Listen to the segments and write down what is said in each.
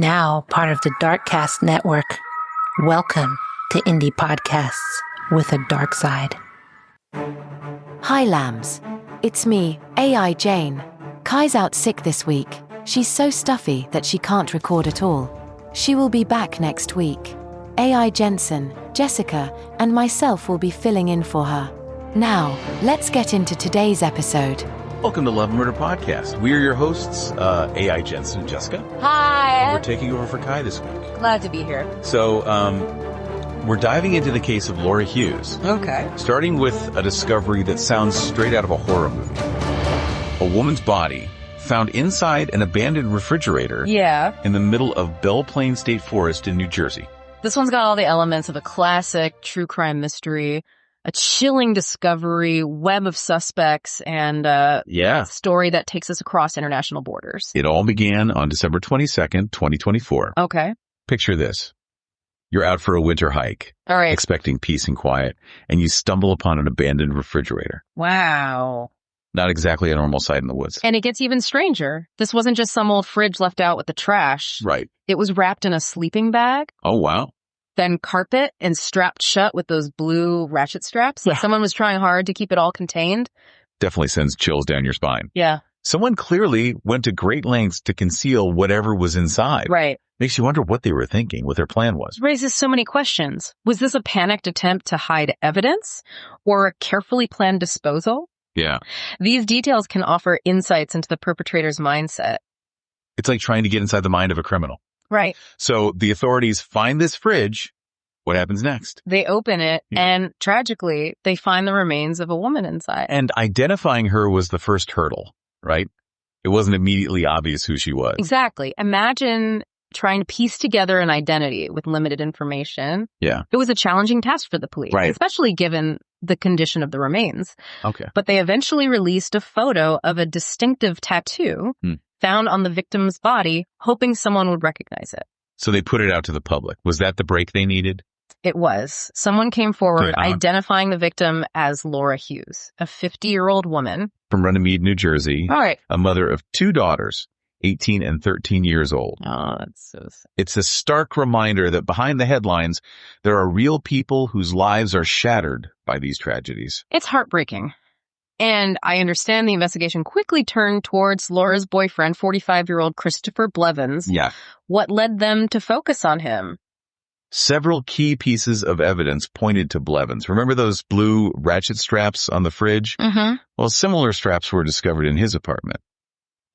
Now part of the Darkcast Network. Welcome to Indie Podcasts with a dark side. Hi, lambs. It's me, AI Jane. Kai's out sick this week. She's so stuffy that she can't record at all. She will be back next week. AI Jensen, Jessica, and myself will be filling in for her. Now, let's get into today's episode. Welcome to Love and Murder Podcast. We are your hosts, AI Jensen and Jessica. Hi. We're taking over for Kai this week. Glad to be here. So, we're diving into the case of Laura Hughes. Okay. Starting with a discovery that sounds straight out of a horror movie. A woman's body found inside an abandoned refrigerator in the middle of Belle Plaine State Forest in New Jersey. This one's got all the elements of a classic true crime mystery, a chilling discovery, web of suspects, and a story that takes us across international borders. It all began on December 22nd, 2024. Okay. Picture this. You're out for a winter hike, All right. expecting peace and quiet, and you stumble upon an abandoned refrigerator. Wow. Not exactly a normal sight in the woods. And it gets even stranger. This wasn't just some old fridge left out with the trash. Right. It was wrapped in a sleeping bag, Oh, wow. then carpet, and strapped shut with those blue ratchet straps. Like someone was trying hard to keep it all contained. Definitely sends chills down your spine. Yeah. Someone clearly went to great lengths to conceal whatever was inside. Right. Makes you wonder what they were thinking, what their plan was. Raises so many questions. Was this a panicked attempt to hide evidence or a carefully planned disposal? Yeah. These details can offer insights into the perpetrator's mindset. It's like trying to get inside the mind of a criminal. Right. So the authorities find this fridge. What happens next? They open it and tragically, they find the remains of a woman inside. And identifying her was the first hurdle, right? It wasn't immediately obvious who she was. Exactly. Imagine trying to piece together an identity with limited information. Yeah. It was a challenging task for the police, Right. especially given the condition of the remains. Okay. But they eventually released a photo of a distinctive tattoo found on the victim's body, hoping someone would recognize it. So they put it out to the public. Was that the break they needed? It was. Someone came forward identifying the victim as Laura Hughes, a 50-year-old woman. From Runnymede, New Jersey. All right. A mother of two daughters, 18 and 13 years old. Oh, that's so sad. It's a stark reminder that behind the headlines, there are real people whose lives are shattered by these tragedies. It's heartbreaking. And I understand the investigation quickly turned towards Laura's boyfriend, 45-year-old Christopher Blevins. Yeah. What led them to focus on him? Several key pieces of evidence pointed to Blevins. Remember those blue ratchet straps on the fridge? Mm-hmm. Well, similar straps were discovered in his apartment.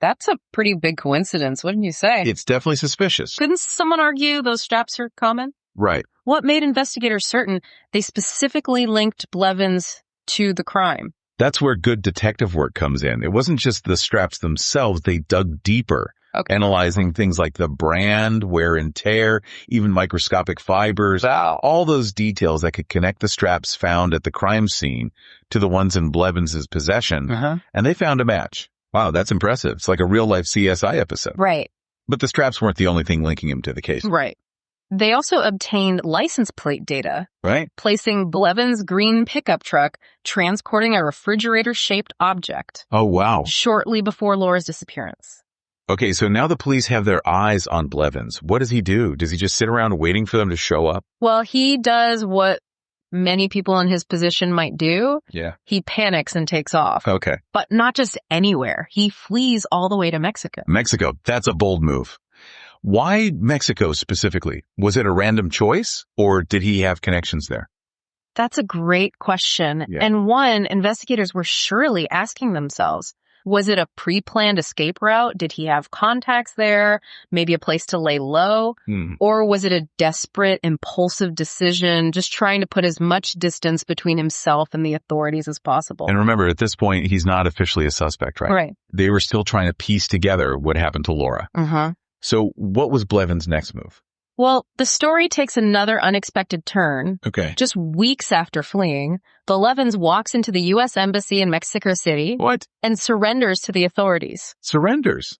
That's a pretty big coincidence, wouldn't you say? It's definitely suspicious. Couldn't someone argue those straps are common? Right. What made investigators certain they specifically linked Blevins to the crime? That's where good detective work comes in. It wasn't just the straps themselves. They dug deeper, analyzing things like the brand, wear and tear, even microscopic fibers, all those details that could connect the straps found at the crime scene to the ones in Blevins' possession. And they found a match. Wow, that's impressive. It's like a real-life CSI episode. Right. But the straps weren't the only thing linking him to the case. Right. They also obtained license plate data, Right. placing Blevins' green pickup truck transporting a refrigerator-shaped object Oh, wow. shortly before Laura's disappearance. Okay, so now the police have their eyes on Blevins. What does he do? Does he just sit around waiting for them to show up? Well, he does what many people in his position might do. Yeah. He panics and takes off. Okay. But not just anywhere. He flees all the way to Mexico. Mexico. That's a bold move. Why Mexico specifically? Was it a random choice or did he have connections there? That's a great question. Yeah. And one, investigators were surely asking themselves, was it a pre-planned escape route? Did he have contacts there? Maybe a place to lay low? Or was it a desperate, impulsive decision, just trying to put as much distance between himself and the authorities as possible? And remember, at this point, he's not officially a suspect, right? Right. They were still trying to piece together what happened to Laura. So what was Blevins' next move? Well, the story takes another unexpected turn. Okay. Just weeks after fleeing, Blevins walks into the U.S. Embassy in Mexico City What? and surrenders to the authorities. Surrenders?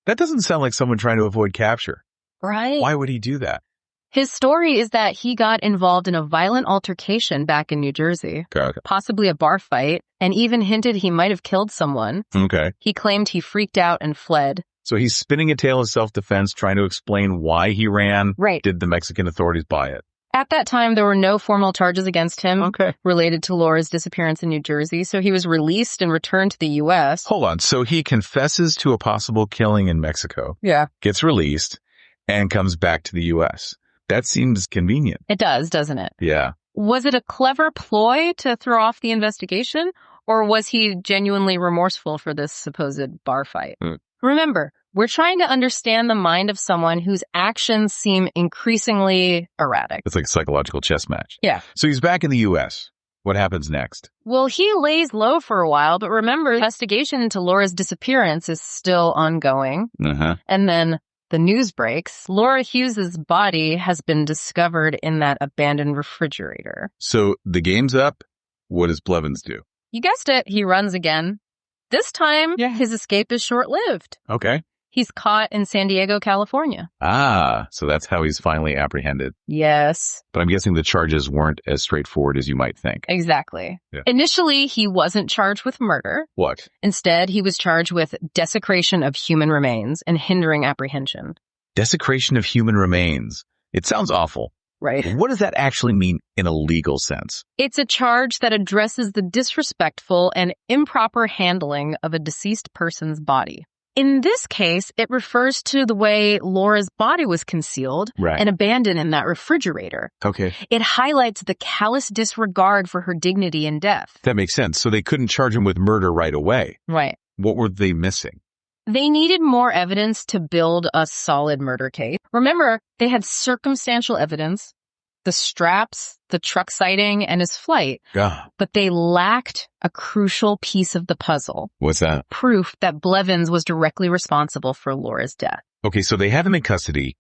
That doesn't sound like someone trying to avoid capture. Right. Why would he do that? His story is that he got involved in a violent altercation back in New Jersey, Okay. possibly a bar fight, and even hinted he might have killed someone. Okay. He claimed he freaked out and fled. So he's spinning a tale of self-defense, trying to explain why he ran. Right. Did the Mexican authorities buy it? At that time, there were no formal charges against him related to Laura's disappearance in New Jersey, so he was released and returned to the U.S. Hold on. So he confesses to a possible killing in Mexico. Yeah. Gets released and comes back to the U.S. That seems convenient. It does, doesn't it? Yeah. Was it a clever ploy to throw off the investigation, or was he genuinely remorseful for this supposed bar fight? Remember, we're trying to understand the mind of someone whose actions seem increasingly erratic. It's like a psychological chess match. Yeah. So he's back in the U.S. What happens next? Well, he lays low for a while, but remember, the investigation into Laura's disappearance is still ongoing. And then the news breaks. Laura Hughes' body has been discovered in that abandoned refrigerator. So the game's up. What does Blevins do? You guessed it. He runs again. This time, his escape is short-lived. Okay. He's caught in San Diego, California. Ah, so that's how he's finally apprehended. Yes. But I'm guessing the charges weren't as straightforward as you might think. Exactly. Yeah. Initially, he wasn't charged with murder. What? Instead, he was charged with desecration of human remains and hindering apprehension. Desecration of human remains. It sounds awful. Right. What does that actually mean in a legal sense? It's a charge that addresses the disrespectful and improper handling of a deceased person's body. In this case, it refers to the way Laura's body was concealed and abandoned in that refrigerator. Okay. It highlights the callous disregard for her dignity in death. That makes sense. So they couldn't charge him with murder right away. Right. What were they missing? They needed more evidence to build a solid murder case. Remember, they had circumstantial evidence, the straps, the truck sighting, and his flight. But they lacked a crucial piece of the puzzle. What's that? Proof that Blevins was directly responsible for Laura's death. Okay, so they have him in custody,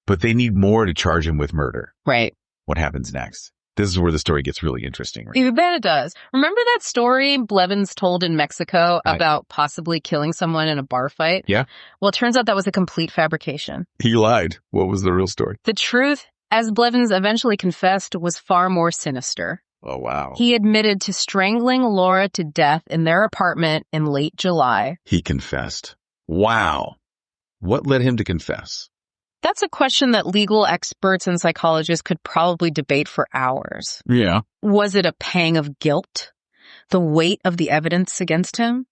but they need more to charge him with murder. Right. What happens next? This is where the story gets really interesting. Right? You bet it does. Remember that story Blevins told in Mexico about possibly killing someone in a bar fight? Yeah. Well, it turns out that was a complete fabrication. He lied. What was the real story? The truth, as Blevins eventually confessed, was far more sinister. Oh, wow. He admitted to strangling Laura to death in their apartment in late July. He confessed. Wow. What led him to confess? That's a question that legal experts and psychologists could probably debate for hours. Yeah. Was it a pang of guilt? The weight of the evidence against him?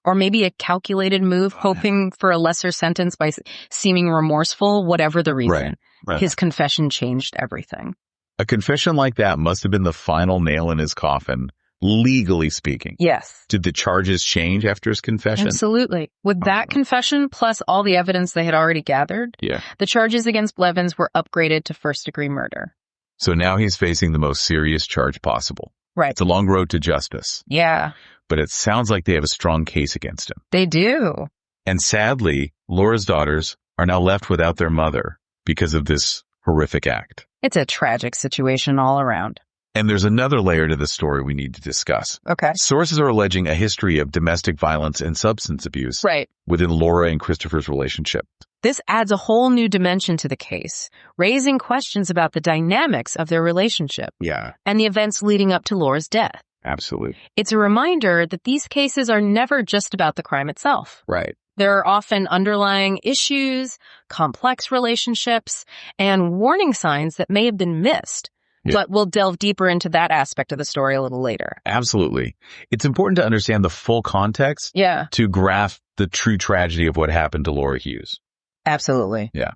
Or maybe a calculated move, hoping for a lesser sentence by seeming remorseful, whatever the reason. Right. His confession changed everything. A confession like that must have been the final nail in his coffin, legally speaking. Yes. Did the charges change after his confession? Absolutely. With that confession, plus all the evidence they had already gathered, the charges against Blevins were upgraded to first-degree murder. So now he's facing the most serious charge possible. Right. It's a long road to justice. Yeah. But it sounds like they have a strong case against him. They do. And sadly, Laura's daughters are now left without their mother because of this horrific act. It's a tragic situation all around. And there's another layer to the story we need to discuss. Okay. Sources are alleging a history of domestic violence and substance abuse within Laura and Christopher's relationship. This adds a whole new dimension to the case, raising questions about the dynamics of their relationship. Yeah. And the events leading up to Laura's death. Absolutely. It's a reminder that these cases are never just about the crime itself. Right. There are often underlying issues, complex relationships, and warning signs that may have been missed. Yeah. But we'll delve deeper into that aspect of the story a little later. Absolutely. It's important to understand the full context to grasp the true tragedy of what happened to Laura Hughes. Absolutely. Yeah.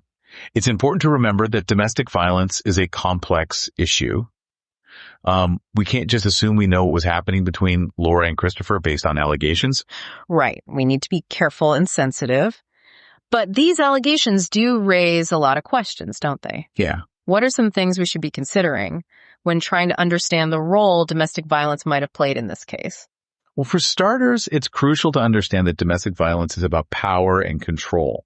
It's important to remember that domestic violence is a complex issue. We can't just assume we know what was happening between Laura and Christopher based on allegations. Right. We need to be careful and sensitive. But these allegations do raise a lot of questions, don't they? Yeah. What are some things we should be considering when trying to understand the role domestic violence might have played in this case? Well, for starters, it's crucial to understand that domestic violence is about power and control.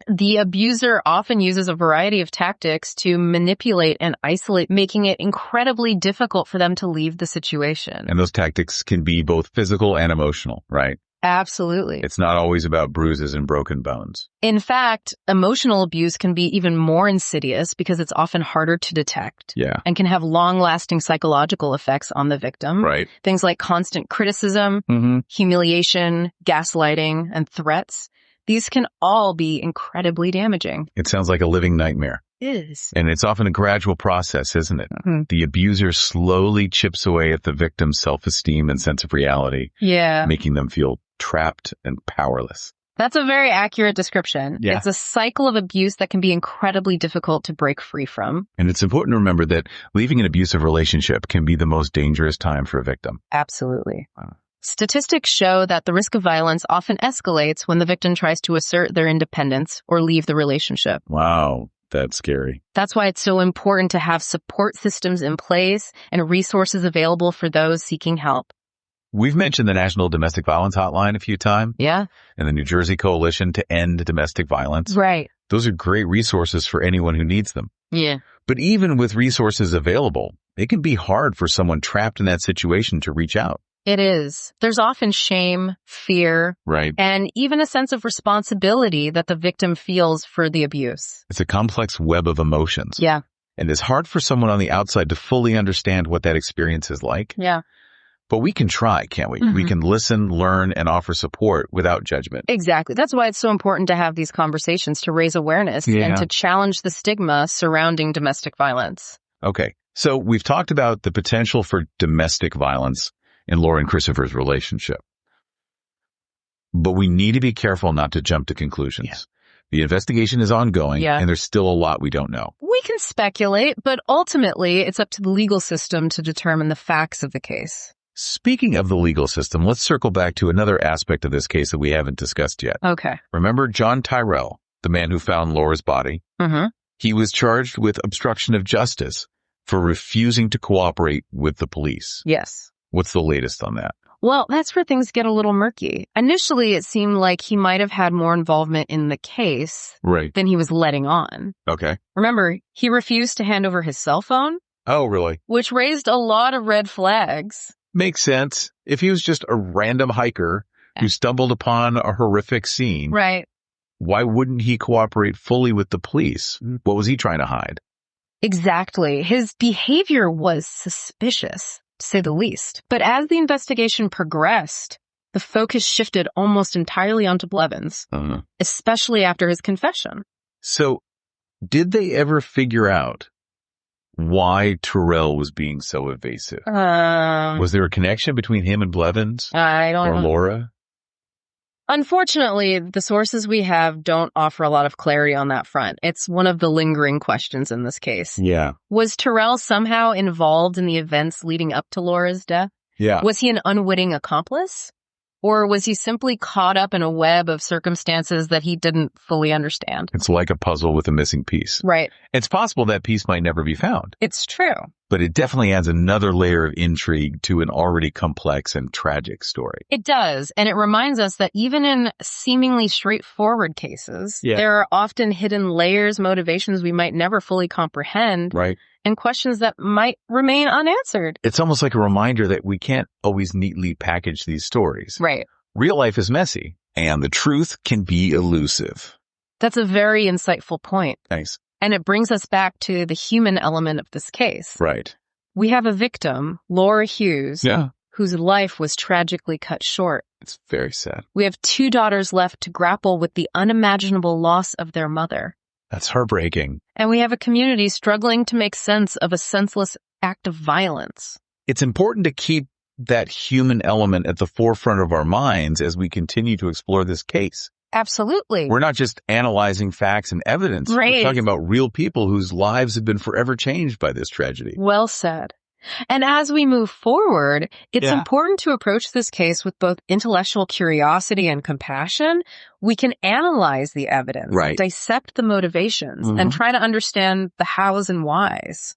The abuser often uses a variety of tactics to manipulate and isolate, making it incredibly difficult for them to leave the situation. And those tactics can be both physical and emotional, right? Absolutely. It's not always about bruises and broken bones. In fact, emotional abuse can be even more insidious because it's often harder to detect. Yeah. And can have long-lasting psychological effects on the victim. Right. Things like constant criticism, humiliation, gaslighting, and threats. These can all be incredibly damaging. It sounds like a living nightmare. It is. And it's often a gradual process, isn't it? Mm-hmm. The abuser slowly chips away at the victim's self-esteem and sense of reality. Yeah. Making them feel trapped and powerless. That's a very accurate description. Yeah. It's a cycle of abuse that can be incredibly difficult to break free from. And it's important to remember that leaving an abusive relationship can be the most dangerous time for a victim. Absolutely. Statistics show that the risk of violence often escalates when the victim tries to assert their independence or leave the relationship. Wow, that's scary. That's why it's so important to have support systems in place and resources available for those seeking help. We've mentioned the National Domestic Violence Hotline a few times. Yeah. And the New Jersey Coalition to End Domestic Violence. Right. Those are great resources for anyone who needs them. Yeah. But even with resources available, it can be hard for someone trapped in that situation to reach out. It is. There's often shame, fear, right, and even a sense of responsibility that the victim feels for the abuse. It's a complex web of emotions. Yeah. And it's hard for someone on the outside to fully understand what that experience is like. Yeah. But we can try, can't we? Mm-hmm. We can listen, learn, and offer support without judgment. Exactly. That's why it's so important to have these conversations, to raise awareness and to challenge the stigma surrounding domestic violence. Okay. So we've talked about the potential for domestic violence in Laura and Christopher's relationship. But we need to be careful not to jump to conclusions. Yeah. The investigation is ongoing, and there's still a lot we don't know. We can speculate, but ultimately it's up to the legal system to determine the facts of the case. Speaking of the legal system, let's circle back to another aspect of this case that we haven't discussed yet. Okay. Remember John Tyrell, the man who found Laura's body? Mm-hmm. He was charged with obstruction of justice for refusing to cooperate with the police. Yes. What's the latest on that? Well, that's where things get a little murky. Initially, it seemed like he might have had more involvement in the case than he was letting on. Okay. Remember, he refused to hand over his cell phone. Oh, really? Which raised a lot of red flags. Makes sense. If he was just a random hiker who stumbled upon a horrific scene, why wouldn't he cooperate fully with the police? What was he trying to hide? Exactly. His behavior was suspicious, to say the least. But as the investigation progressed, the focus shifted almost entirely onto Blevins, especially after his confession. So, did they ever figure out why Tyrell was being so evasive? Was there a connection between him and Blevins? I don't know. Or Laura? Unfortunately, the sources we have don't offer a lot of clarity on that front. It's one of the lingering questions in this case. Yeah. Was Tyrell somehow involved in the events leading up to Laura's death? Yeah. Was he an unwitting accomplice? Or was he simply caught up in a web of circumstances that he didn't fully understand? It's like a puzzle with a missing piece. Right. It's possible that piece might never be found. It's true. But it definitely adds another layer of intrigue to an already complex and tragic story. It does. And it reminds us that even in seemingly straightforward cases, there are often hidden layers, motivations we might never fully comprehend. Right. And questions that might remain unanswered. It's almost like a reminder that we can't always neatly package these stories. Right. Real life is messy, and the truth can be elusive. That's a very insightful point. Thanks. And it brings us back to the human element of this case. Right. We have a victim, Laura Hughes, whose life was tragically cut short. It's very sad. We have 2 daughters left to grapple with the unimaginable loss of their mother. That's heartbreaking. And we have a community struggling to make sense of a senseless act of violence. It's important to keep that human element at the forefront of our minds as we continue to explore this case. Absolutely. We're not just analyzing facts and evidence. Right. We're talking about real people whose lives have been forever changed by this tragedy. Well said. And as we move forward, it's important to approach this case with both intellectual curiosity and compassion. We can analyze the evidence, dissect the motivations, and try to understand the hows and whys.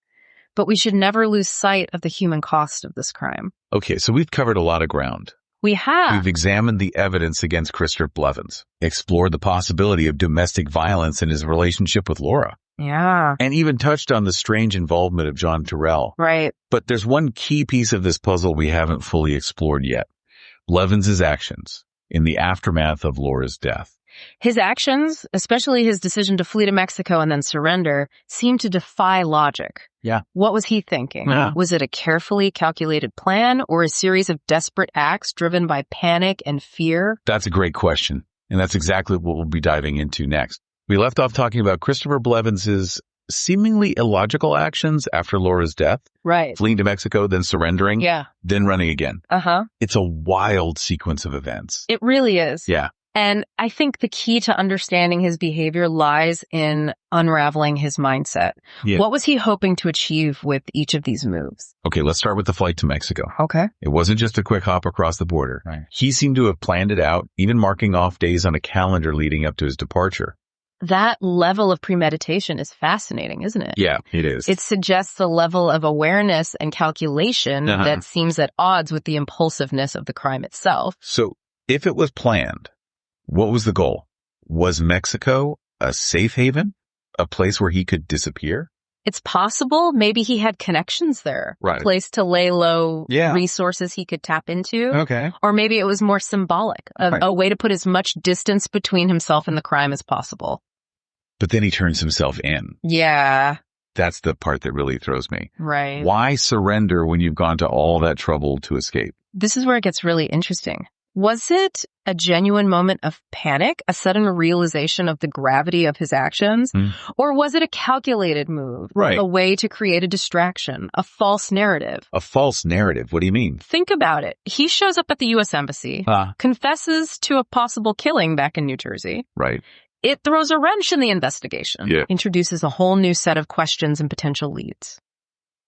But we should never lose sight of the human cost of this crime. Okay, so we've covered a lot of ground. We have. We've examined the evidence against Christopher Blevins, explored the possibility of domestic violence in his relationship with Laura. Yeah. And even touched on the strange involvement of John Tyrell. Right. But there's one key piece of this puzzle we haven't fully explored yet. Blevins' actions in the aftermath of Laura's death. His actions, especially his decision to flee to Mexico and then surrender, seem to defy logic. Yeah. What was he thinking? Was it a carefully calculated plan or a series of desperate acts driven by panic and fear? That's a great question. And that's exactly what we'll be diving into next. We left off talking about Christopher Blevins' seemingly illogical actions after Laura's death. Right. Fleeing to Mexico, then surrendering. Yeah. Then running again. Uh-huh. It's a wild sequence of events. It really is. Yeah. And I think the key to understanding his behavior lies in unraveling his mindset. Yeah. What was he hoping to achieve with each of these moves? Okay, let's start with the flight to Mexico. Okay. It wasn't just a quick hop across the border. Right. He seemed to have planned it out, even marking off days on a calendar leading up to his departure. That level of premeditation is fascinating, isn't it? Yeah, it is. It suggests a level of awareness and calculation that seems at odds with the impulsiveness of the crime itself. So, if it was planned, what was the goal? Was Mexico a safe haven? A place where he could disappear? It's possible. Maybe he had connections there. Right. A place to lay low, Yeah. resources he could tap into. Okay. Or maybe it was more symbolic, Right. a way to put as much distance between himself and the crime as possible. But then he turns himself in. Yeah, That's the part that really throws me. right. Why surrender when you've gone to all that trouble to escape? This is where it gets really interesting. Was it a genuine moment of panic, a sudden realization of the gravity of his actions? Or was it a calculated move? Right. A way to create a distraction, a false narrative? A false narrative. What do you mean? Think about it. He shows up at the U.S. Embassy, confesses to a possible killing back in New Jersey. Right. It throws a wrench in the investigation, Yeah. introduces a whole new set of questions and potential leads.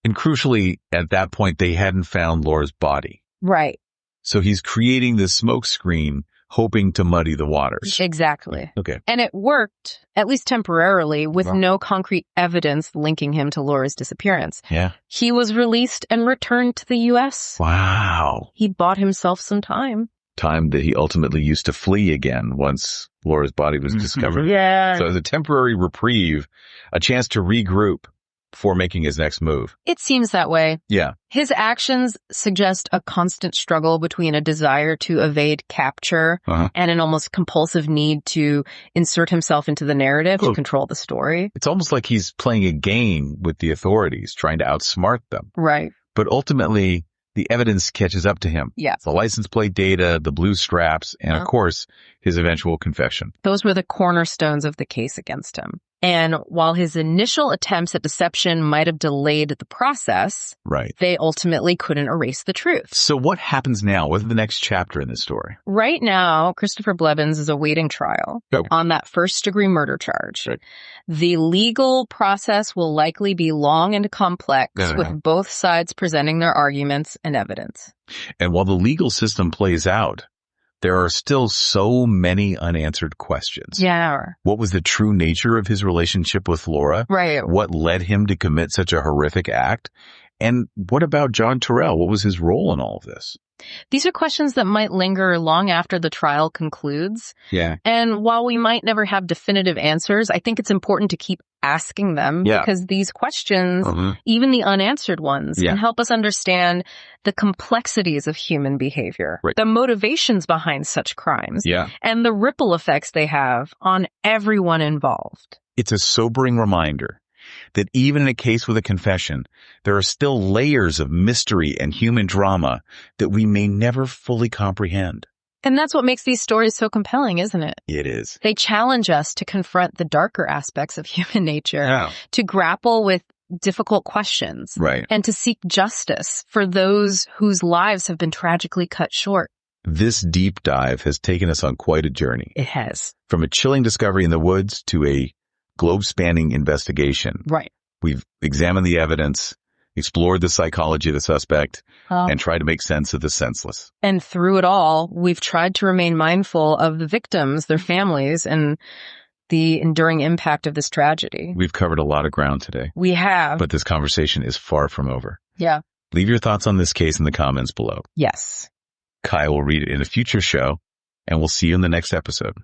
And crucially, at that point, they hadn't found Laura's body. Right. So he's creating this smoke screen, hoping to muddy the waters. Exactly. Okay. And it worked, at least temporarily, with no concrete evidence linking him to Laura's disappearance. Yeah. He was released and returned to the U.S. Wow. He bought himself some time. Time that he ultimately used to flee again once Laura's body was discovered. Yeah. So as a temporary reprieve, a chance to regroup before making his next move. It seems that way. Yeah. His actions suggest a constant struggle between a desire to evade capture and an almost compulsive need to insert himself into the narrative to control the story. It's almost like he's playing a game with the authorities, trying to outsmart them. Right. But ultimately, the evidence catches up to him. Yeah. The license plate data, the blue straps, and of course, his eventual confession. Those were the cornerstones of the case against him. And while his initial attempts at deception might have delayed the process, Right. they ultimately couldn't erase the truth. So what happens now? What's the next chapter in this story? Right now, Christopher Blevins is awaiting trial on that first-degree murder charge. Right. The legal process will likely be long and complex, with both sides presenting their arguments and evidence. And while the legal system plays out, there are still so many unanswered questions. Yeah. What was the true nature of his relationship with Laura? Right. What led him to commit such a horrific act? And what about John Terrell? What was his role in all of this? These are questions that might linger long after the trial concludes. Yeah. And while we might never have definitive answers, I think it's important to keep asking them because these questions, even the unanswered ones, can help us understand the complexities of human behavior, the motivations behind such crimes, and the ripple effects they have on everyone involved. It's a sobering reminder that even in a case with a confession, there are still layers of mystery and human drama that we may never fully comprehend. And that's what makes these stories so compelling, isn't it? It is. They challenge us to confront the darker aspects of human nature, to grapple with difficult questions, and to seek justice for those whose lives have been tragically cut short. This deep dive has taken us on quite a journey. It has. From a chilling discovery in the woods to a globe-spanning investigation. Right. We've examined the evidence, explored the psychology of the suspect, and tried to make sense of the senseless. And through it all, we've tried to remain mindful of the victims, their families, and the enduring impact of this tragedy. We've covered a lot of ground today. We have. But this conversation is far from over. Yeah. Leave your thoughts on this case in the comments below. Yes. Kai will read it in a future show, and we'll see you in the next episode.